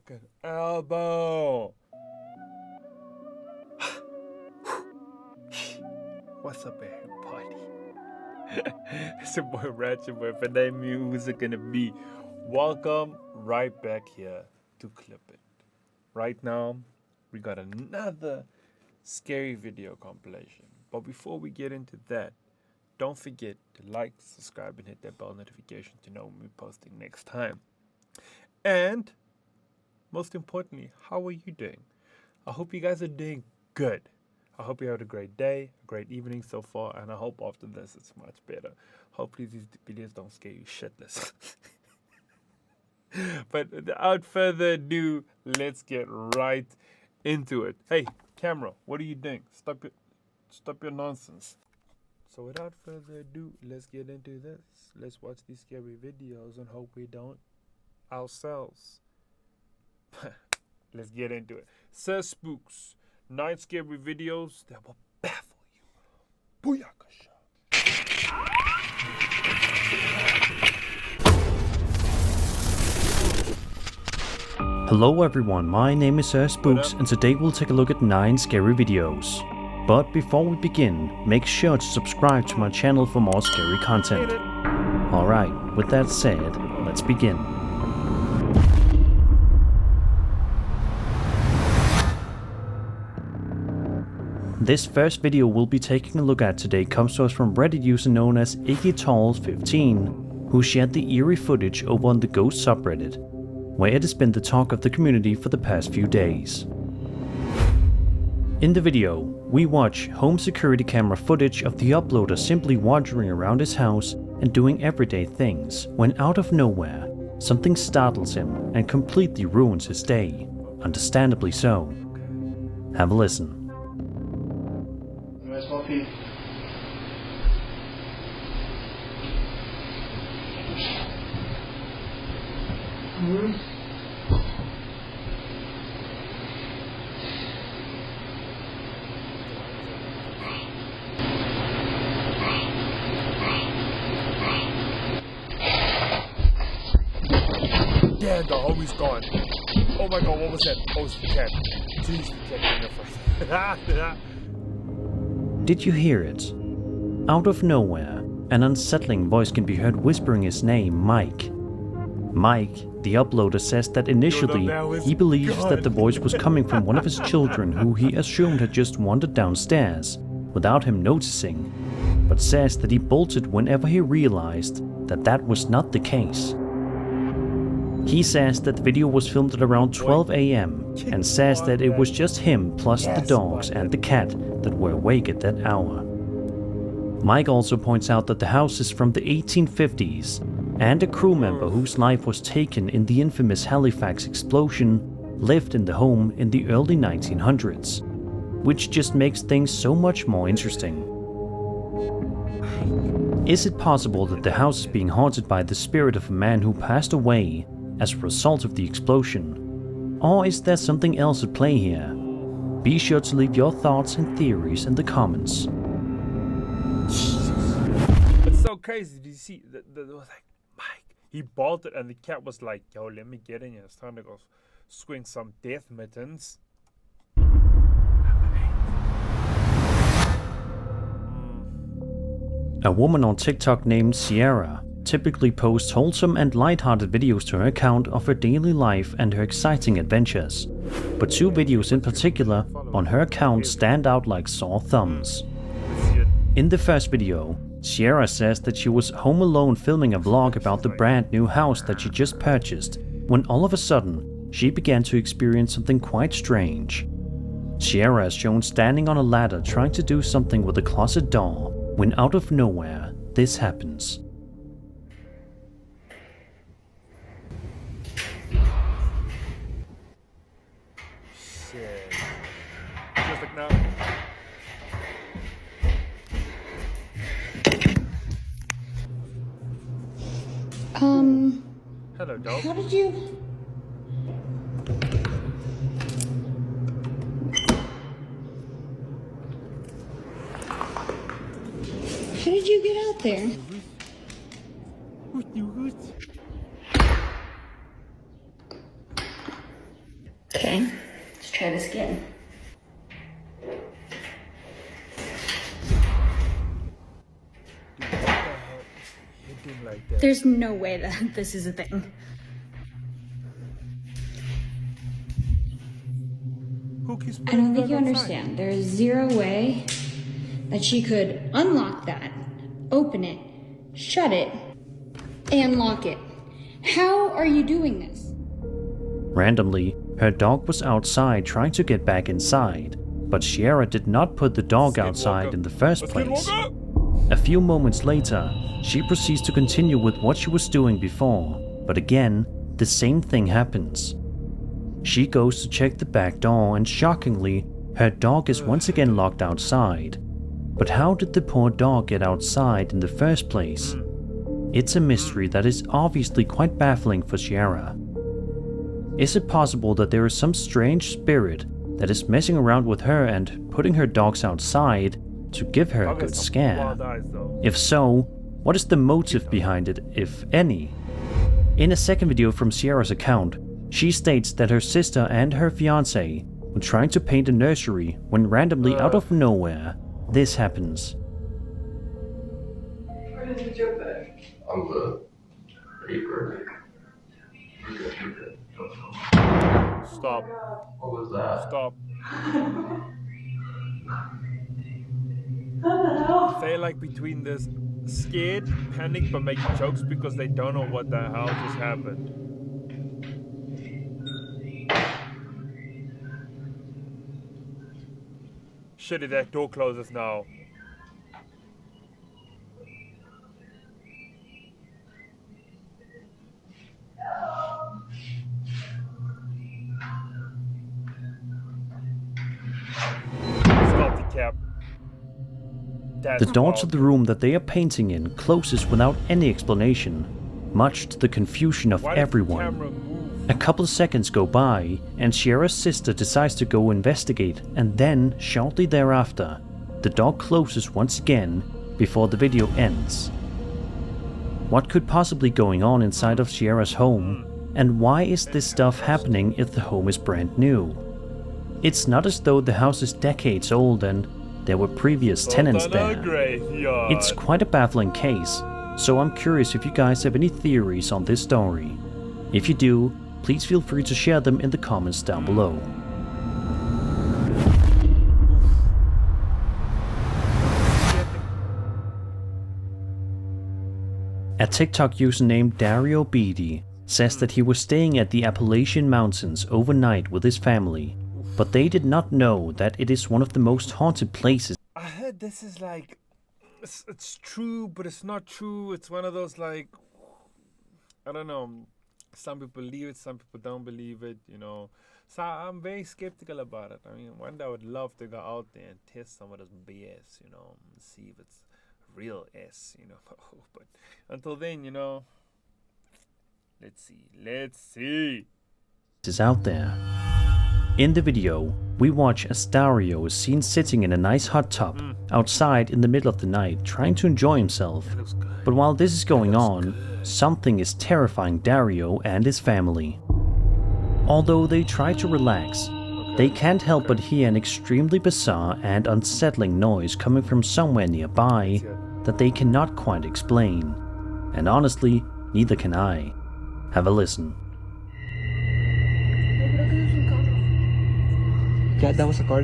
fucking elbow. What's up, everybody? It's your boy Ratchet Boy. For that who's it gonna be? Welcome right back here to Clip It. Right now, we got another scary video compilation. But before we get into that, don't forget to like, subscribe, and hit that bell notification to know when we're posting next time. And most importantly, how are you doing? I hope you guys are doing good. I hope you had a great day, a great evening so far, and I hope after this it's much better. Hopefully these videos don't scare you shitless. But without further ado, let's get right into it. Hey, camera, what are you doing? Stop your nonsense. So without further ado, let's get into this. Let's watch these scary videos and hope we don't ourselves. Let's get into it. Says Spooks, 9 scary videos that will baffle you. Booyakasha. Hello everyone, my name is Spooks and today we'll take a look at 9 scary videos. But before we begin, make sure to subscribe to my channel for more scary content. Alright, with that said, let's begin. This first video we'll be taking a look at today comes to us from Reddit user known as IggyTall15, who shared the eerie footage over on the Ghost subreddit, where it has been the talk of the community for the past few days. In the video, we watch home security camera footage of the uploader simply wandering around his house and doing everyday things, when out of nowhere, something startles him and completely ruins his day, understandably so. Have a listen. Yeah, the homie's gone. Oh my god, what was that? Oh, it's the cat. Jeez, the cat came here first. Did you hear it? Out of nowhere, an unsettling voice can be heard whispering his name, Mike. Mike, the uploader, says that initially he believes that the voice was coming from one of his children who he assumed had just wandered downstairs without him noticing, but says that he bolted whenever he realized that that was not the case. He says that the video was filmed at around 12 AM and says that it was just him plus the dogs and the cat that were awake at that hour. Mike also points out that the house is from the 1850s and a crew member whose life was taken in the infamous Halifax explosion lived in the home in the early 1900s, which just makes things so much more interesting. Is it possible that the house is being haunted by the spirit of a man who passed away as a result of the explosion? Or is there something else at play here? Be sure to leave your thoughts and theories in the comments. It's so crazy. Did you see? It was like, Mike, he bolted and the cat was like, yo, let me get in here. It's time to go swing some death mittens. A woman on TikTok named Sierra typically posts wholesome and light-hearted videos to her account of her daily life and her exciting adventures, but 2 videos in particular on her account stand out like sore thumbs. In the first video, Sierra says that she was home alone filming a vlog about the brand new house that she just purchased, when all of a sudden she began to experience something quite strange. Sierra is shown standing on a ladder trying to do something with a closet door, when out of nowhere this happens. Shit. Just like now. Hello, dog. How did you... How did you get out there? Okay, let's try this again. Dude, what the hell is hitting like that? There's no way that this is a thing. Who keeps I putting don't think that you outside? understand. There is zero way that she could unlock that, open it, shut it, and lock it. How are you doing this? Randomly, her dog was outside trying to get back inside, but Sierra did not put the dog outside in the first place. A few moments later, she proceeds to continue with what she was doing before, but again, the same thing happens. She goes to check the back door and shockingly, her dog is once again locked outside. But how did the poor dog get outside in the first place? It's a mystery that is obviously quite baffling for Sierra. Is it possible that there is some strange spirit that is messing around with her and putting her dogs outside to give her a good scare? If so, what is the motive behind it, if any? In a second video from Sierra's account, she states that her sister and her fiancé were trying to paint a nursery when randomly out of nowhere, this happens. Where did you get that? On the paper. Stop. What was that? Stop. What the hell? They like between this scared, panic, but making jokes because they don't know what the hell just happened. Shit, that door closes now. Stop the cap. The door to the room that they are painting in closes without any explanation, much to the confusion of everyone. A couple of seconds go by, and Sierra's sister decides to go investigate, and then, shortly thereafter, the door closes once again before the video ends. What could possibly be going on inside of Sierra's home, and why is this stuff happening if the home is brand new? It's not as though the house is decades old and there were previous tenants there. It's quite a baffling case, so I'm curious if you guys have any theories on this story. If you do, please feel free to share them in the comments down below. A TikTok user named Dario Beatty says that he was staying at the Appalachian Mountains overnight with his family, but they did not know that it is one of the most haunted places. I heard this is like, it's true, but it's not true. It's one of those like, I don't know. Some people believe it, some people don't believe it, you know. So I'm very skeptical about it. I mean, one day I would love to go out there and test some of this BS, you know, and see if it's real S, you know. But until then, you know, let's see. Is out there. In the video, we watch as Dario is seen sitting in a nice hot tub outside in the middle of the night trying to enjoy himself. But while this is going on, something is terrifying Dario and his family. Although they try to relax, they can't help but hear an extremely bizarre and unsettling noise coming from somewhere nearby that they cannot quite explain. And honestly, neither can I. Have a listen. Yeah, that was a car.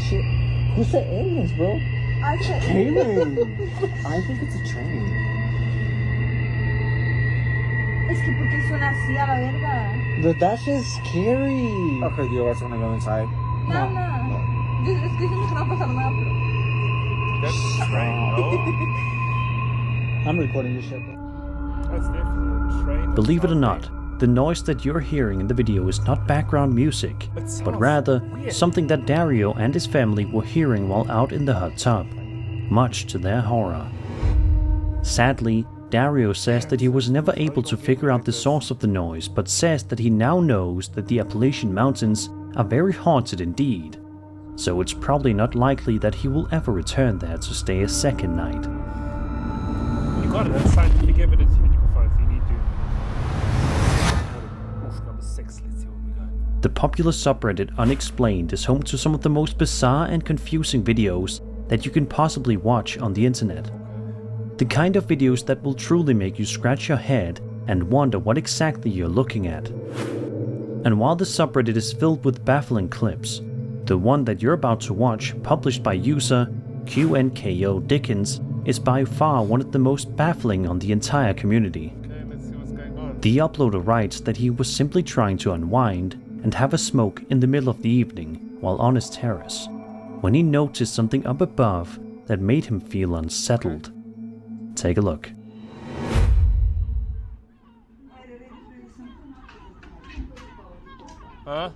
Shit. Who's the aliens, bro? I think it's a train. Es que porque suena así a la verga. But that's just scary. Okay, do you guys want to go inside? No. Es que dicen que no va a pasar nada, pero... That's a train, no? I'm recording this shit. That's definitely a train. Believe it or not, the noise that you're hearing in the video is not background music, but rather something that Dario and his family were hearing while out in the hot tub, much to their horror. Sadly, Dario says that he was never able to figure out the source of the noise, but says that he now knows that the Appalachian Mountains are very haunted indeed, so it's probably not likely that he will ever return there to stay a second night. You got it, that's scientific evidence. You need to go find dude. Oof, number 6. Let's see what we got. The popular subreddit Unexplained is home to some of the most bizarre and confusing videos that you can possibly watch on the internet. The kind of videos that will truly make you scratch your head and wonder what exactly you're looking at. And while the subreddit is filled with baffling clips, the one that you're about to watch, published by user QNKO Dickens, is by far one of the most baffling on the entire community. Okay, let's see what's going on. The uploader writes that he was simply trying to unwind and have a smoke in the middle of the evening while on his terrace, when he noticed something up above that made him feel unsettled. Take a look. Huh?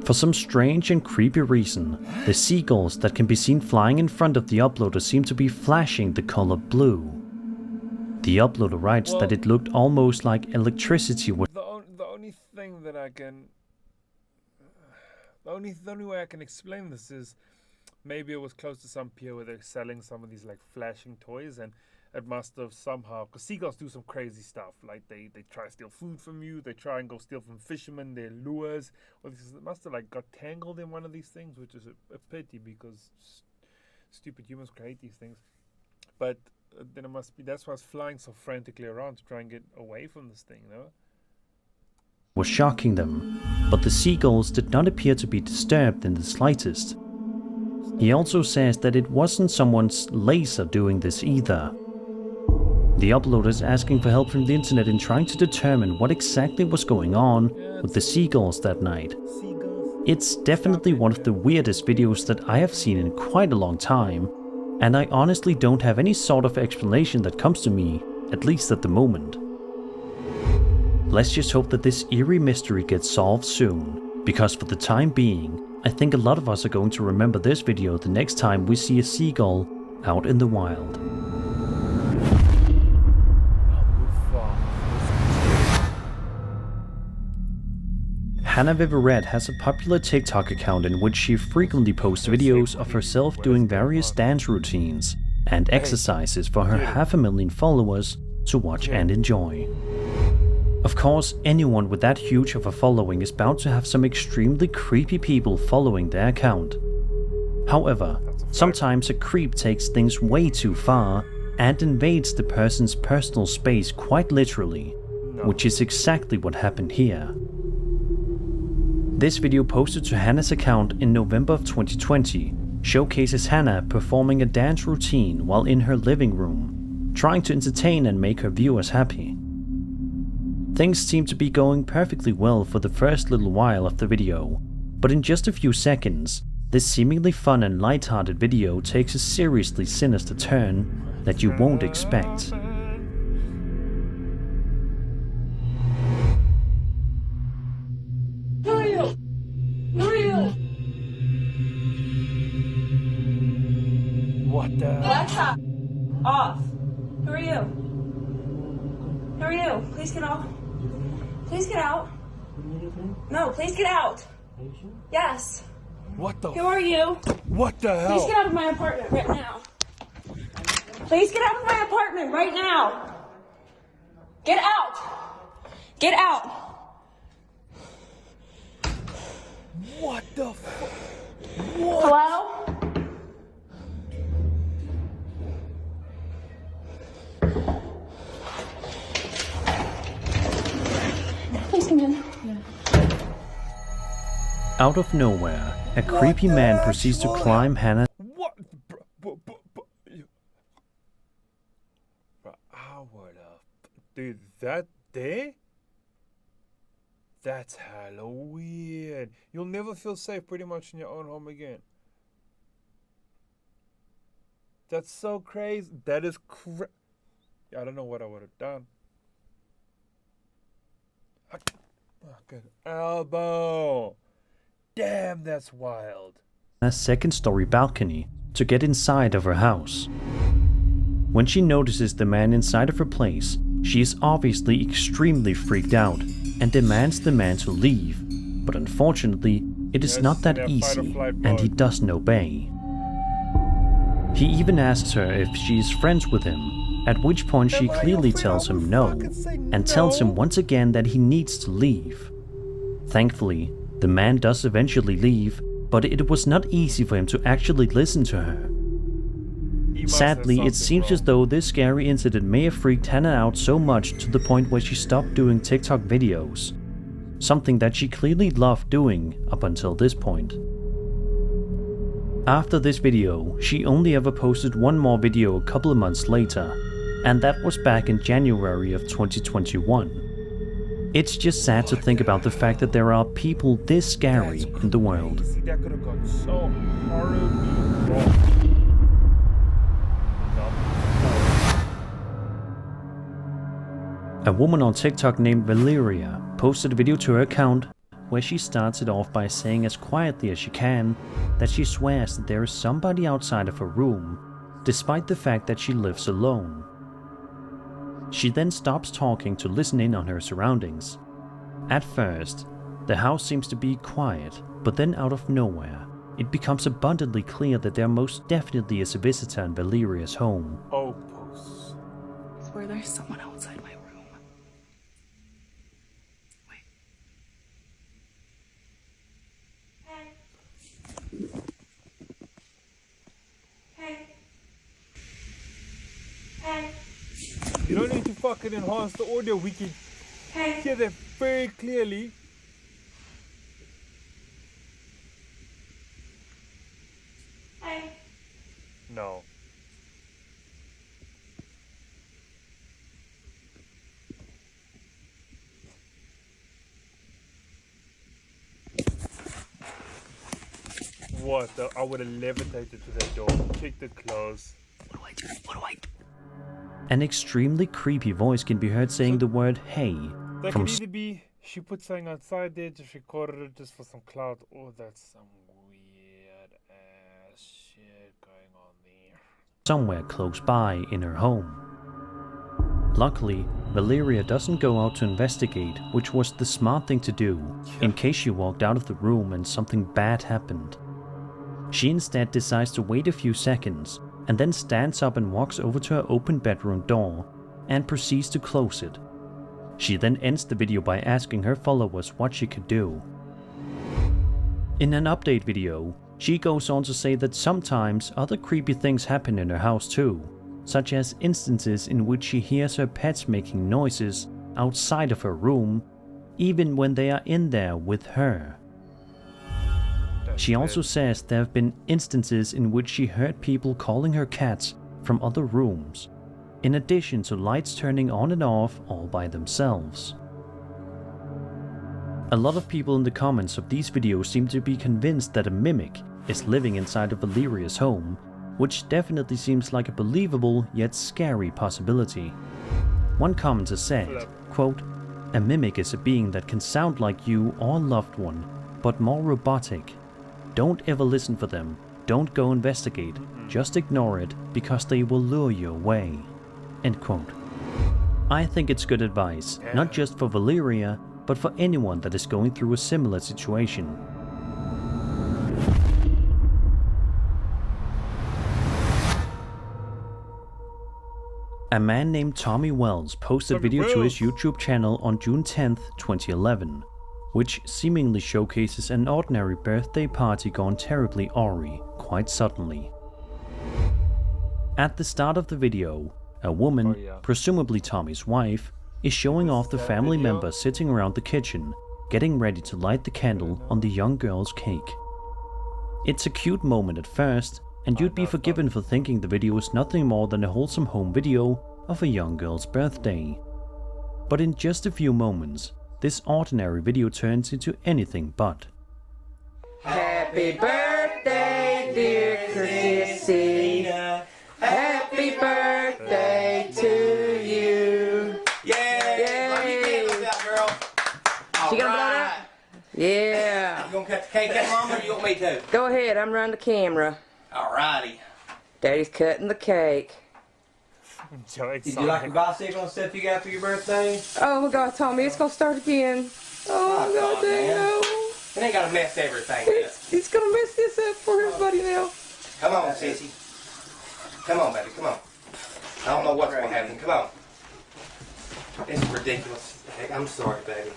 For some strange and creepy reason, the seagulls that can be seen flying in front of the uploader seem to be flashing the color blue. The uploader writes that it looked almost like electricity was The only thing that I can... The only way I can explain this is maybe it was close to some pier where they're selling some of these like flashing toys, and it must have somehow, because seagulls do some crazy stuff, like they try to steal food from you, they try and go steal from fishermen, their lures, or it must have like got tangled in one of these things, which is a pity because stupid humans create these things. But then it must be, that's why it's flying so frantically around to try and get away from this thing, you know? was shocking them, but the seagulls did not appear to be disturbed in the slightest. He also says that it wasn't someone's laser doing this either. The uploader is asking for help from the internet in trying to determine what exactly was going on with the seagulls that night. It's definitely one of the weirdest videos that I have seen in quite a long time, and I honestly don't have any sort of explanation that comes to me, at least at the moment. Let's just hope that this eerie mystery gets solved soon, because for the time being, I think a lot of us are going to remember this video the next time we see a seagull out in the wild. Hannah Viverette has a popular TikTok account in which she frequently posts videos of herself doing various dance routines and exercises for her 500,000 followers to watch and enjoy. Of course, anyone with that huge of a following is bound to have some extremely creepy people following their account. However, sometimes a creep takes things way too far and invades the person's personal space quite literally, which is exactly what happened here. This video posted to Hannah's account in November of 2020 showcases Hannah performing a dance routine while in her living room, trying to entertain and make her viewers happy. Things seem to be going perfectly well for the first little while of the video, but in just a few seconds, this seemingly fun and light-hearted video takes a seriously sinister turn that you won't expect. What the? Alexa, off. Who are you? Who are you? Please get out. Please get out. No, please get out. Yes. What the? Who are you? What the hell? Please get out of my apartment right now. Please get out of my apartment right now. Get out. Get out. What the fuck? What? Hello? Please come in. Out of nowhere, a creepy man proceeds to climb Hannah. What? Bro, I would have. Dude, that day? That's hella weird. You'll never feel safe pretty much in your own home again. That's so crazy. That is I don't know what I would have done. Fucking elbow. Damn, that's wild. A second-story balcony to get inside of her house. When she notices the man inside of her place, she is obviously extremely freaked out and demands the man to leave, but unfortunately, It is Yeah, not she's that in that fight or easy, flight and he mode. doesn't obey. He even asks her if she is friends with him, at which point she Am I clearly your friend? tells I him will no, fucking say and tells him no. once again that he needs to leave. Thankfully, the man does eventually leave, but it was not easy for him to actually listen to her. He must have Sadly, it something seems as wrong. though this scary incident may have freaked Hannah out so much to the point where she stopped doing TikTok videos, something that she clearly loved doing up until this point. After this video, she only ever posted one more video a couple of months later, and that was back in January of 2021. It's just sad to think about the fact that there are people this scary in the world. Crazy. That could have gone so horribly wrong. A woman on TikTok named Valeria posted a video to her account where she starts it off by saying as quietly as she can that she swears that there is somebody outside of her room, despite the fact that she lives alone. She then stops talking to listen in on her surroundings. At first, the house seems to be quiet, but then out of nowhere, it becomes abundantly clear that there most definitely is a visitor in Valeria's home. Opus. I swear there's someone outside my room. Wait. Hey. Hey. You don't need to fucking enhance the audio. We can Hey. hear that very clearly. Hey. No. What? I would have levitated to that door, kicked it closed. What do I do? What do I do? An extremely creepy voice can be heard saying the word hey That from could either be she put something outside there, just recorded it just for some clout, or that's some weird ass shit going on there. somewhere close by in her home. Luckily, Valeria doesn't go out to investigate, which was the smart thing to do, in case she walked out of the room and something bad happened. She instead decides to wait a few seconds, and then stands up and walks over to her open bedroom door, and proceeds to close it. She then ends the video by asking her followers what she could do. In an update video, she goes on to say that sometimes other creepy things happen in her house too, such as instances in which she hears her pets making noises outside of her room, even when they are in there with her. She also says there have been instances in which she heard people calling her cats from other rooms, in addition to lights turning on and off all by themselves. A lot of people in the comments of these videos seem to be convinced that a mimic is living inside of Valeria's home, which definitely seems like a believable yet scary possibility. One commenter said, quote, "A mimic is a being that can sound like you or loved one, but more robotic. Don't ever listen for them, don't go investigate, just ignore it because they will lure you away." End quote. I think it's good advice, not just for Valeria, but for anyone that is going through a similar situation. A man named Tommy Wells posted a video to his YouTube channel on June 10th, 2011, which seemingly showcases an ordinary birthday party gone terribly awry, quite suddenly. At the start of the video, a woman, presumably Tommy's wife, is showing off the family members sitting around the kitchen, getting ready to light the candle on the young girl's cake. It's a cute moment at first, and you'd be forgiven for thinking the video is nothing more than a wholesome home video of a young girl's birthday. But in just a few moments, this ordinary video turns into anything but. Happy birthday, dear Chrissy. Happy birthday to you. Yeah, let me candles out, girl. She gonna blow it out? Yeah. You gonna cut the cake out, Mama, or you want me to? Go ahead, I'm running the camera. Alrighty. Daddy's cutting the cake. Did you like your bicycle and stuff you got for your birthday? Oh my God, Tommy, it's gonna start again. Oh my God, dang no. ain't gotta mess everything up. He's gonna mess this up for everybody now. Come on, sissy. Come on, baby, come on. I don't know what's gonna happen. Come on. This is ridiculous. Heck, I'm sorry, baby.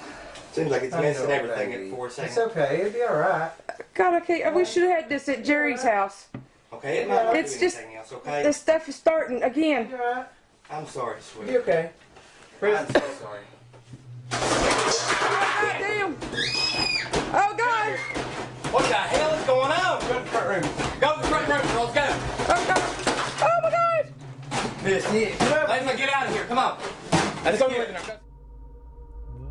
Seems like it's messing everything up for a second. It's okay. It'll be all right. God, we should have had this at Jerry's house. Okay, it might not It's do just anything else, okay? this stuff is starting again. You're all right. I'm sorry, sweetie. You'll be okay. I'm so sorry. God damn! Oh God! What the hell is going on? Go to the front room. Go to the front room, girls, go. Oh God! Oh my God! Miss, get up. Let's get out of here, come on. Let's go.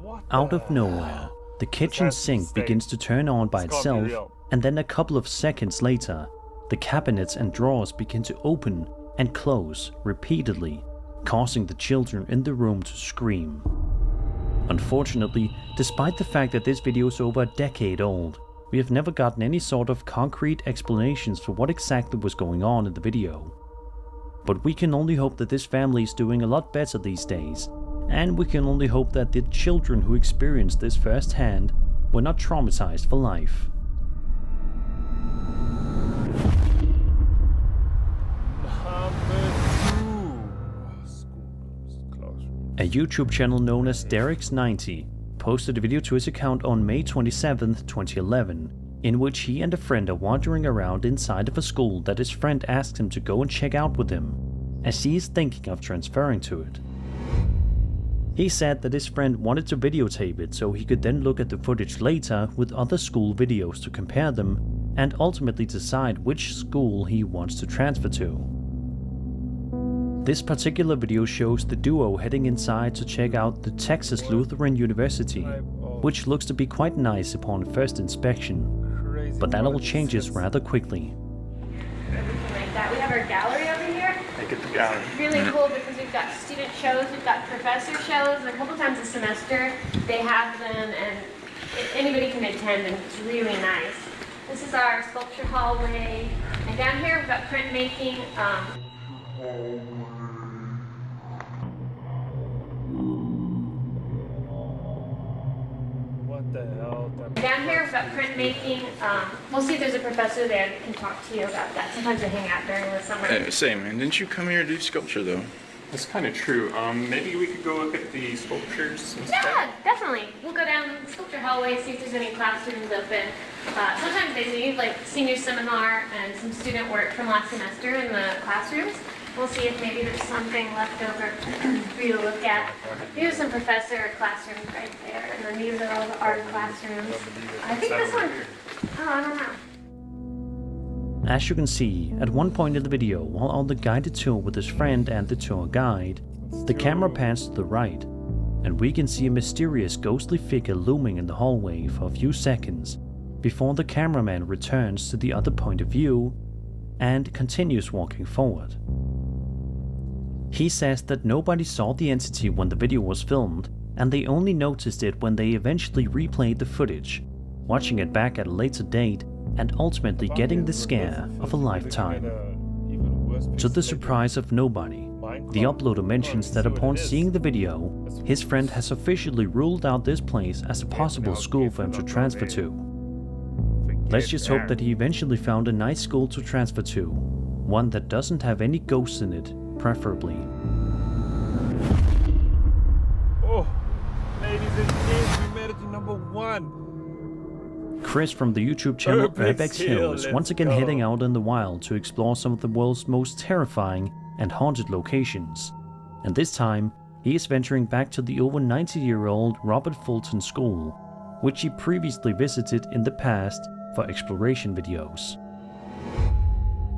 What Out the of nowhere, the kitchen That's sink insane. begins to turn on by It's gotta be itself, real. and then a couple of seconds later, the cabinets and drawers begin to open and close repeatedly, causing the children in the room to scream. Unfortunately, despite the fact that this video is over a decade old, we have never gotten any sort of concrete explanations for what exactly was going on in the video. But we can only hope that this family is doing a lot better these days, and we can only hope that the children who experienced this firsthand were not traumatized for life. A YouTube channel known as Derek's90 posted a video to his account on May 27, 2011, in which he and a friend are wandering around inside of a school that his friend asked him to go and check out with him, as he is thinking of transferring to it. He said that his friend wanted to videotape it so he could then look at the footage later with other school videos to compare them and ultimately decide which school he wants to transfer to. This particular video shows the duo heading inside to check out the Texas Lutheran University, which looks to be quite nice upon first inspection, but that all changes rather quickly. Like that. We have our gallery over here. Make it the gallery. Really cool because we've got student shows, we've got professor shows, and a couple times a semester they have them, and anybody can attend, and it's really nice. This is our sculpture hallway, and down here we've got printmaking. What the hell? Down here we've got printmaking. We'll see if there's a professor there that can talk to you about that. Sometimes they hang out during the summer. Say, man, didn't you come here to do sculpture, though? That's kind of true. Maybe we could go look at the sculptures instead. Yeah, definitely. We'll go down the sculpture hallway, see if there's any classrooms open. Sometimes they leave like senior seminar and some student work from last semester in the classrooms. We'll see if maybe there's something left over for you to look at. Here's some professor classrooms right there, and then these are all the art classrooms. I think this one, oh, I don't know. As you can see, at one point in the video, while on the guided tour with his friend and the tour guide, the camera pans to the right, and we can see a mysterious ghostly figure looming in the hallway for a few seconds, before the cameraman returns to the other point of view and continues walking forward. He says that nobody saw the entity when the video was filmed, and they only noticed it when they eventually replayed the footage, watching it back at a later date and ultimately getting the scare of a lifetime. To the surprise of nobody, the uploader mentions that upon seeing the video, his friend has officially ruled out this place as a possible school for him to transfer to. Let's just hope that he eventually found a nice school to transfer to, one that doesn't have any ghosts in it, preferably. Oh, ladies and gents, we made it to #1. Chris from the YouTube channel Urbex Hill is Hill, once again let's go. heading out in the wild to explore some of the world's most terrifying and haunted locations. And this time, he is venturing back to the over 90-year-old Robert Fulton School, which he previously visited in the past for exploration videos.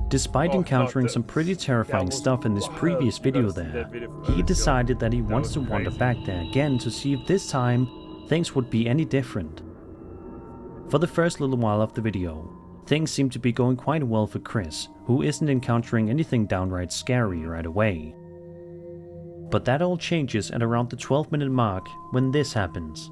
Despite encountering some pretty terrifying stuff in his previous video there, he decided that he wants to wander back there again to see if this time things would be any different. For the first little while of the video, things seem to be going quite well for Chris, who isn't encountering anything downright scary right away. But that all changes at around the 12-minute mark when this happens.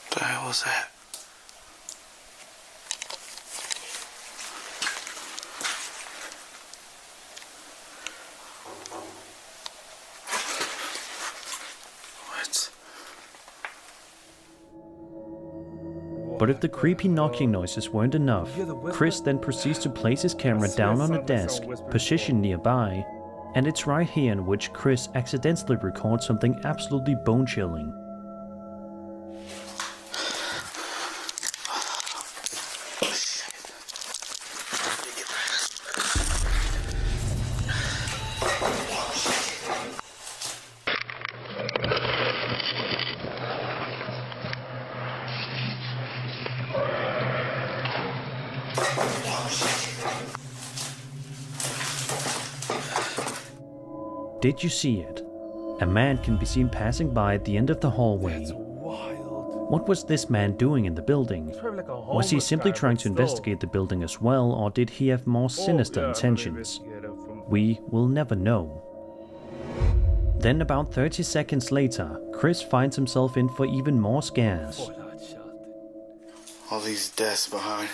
What the hell was that? But if the creepy knocking noises weren't enough, Chris then proceeds to place his camera down on a desk, positioned nearby, and it's right here in which Chris accidentally records something absolutely bone-chilling. Did you see it? A man can be seen passing by at the end of the hallway. That's wild. What was this man doing in the building? It's probably like a Was he homeless simply guy, trying but to still. investigate the building as well, or did he have more sinister Oh, yeah, intentions? probably investigator from- We will never know. Then about 30 seconds later, Chris finds himself in for even more scares. All these desks behind.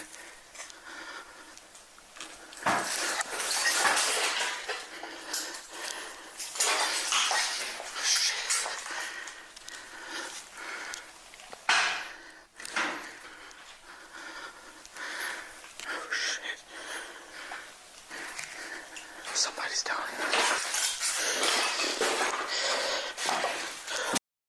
Somebody's down here.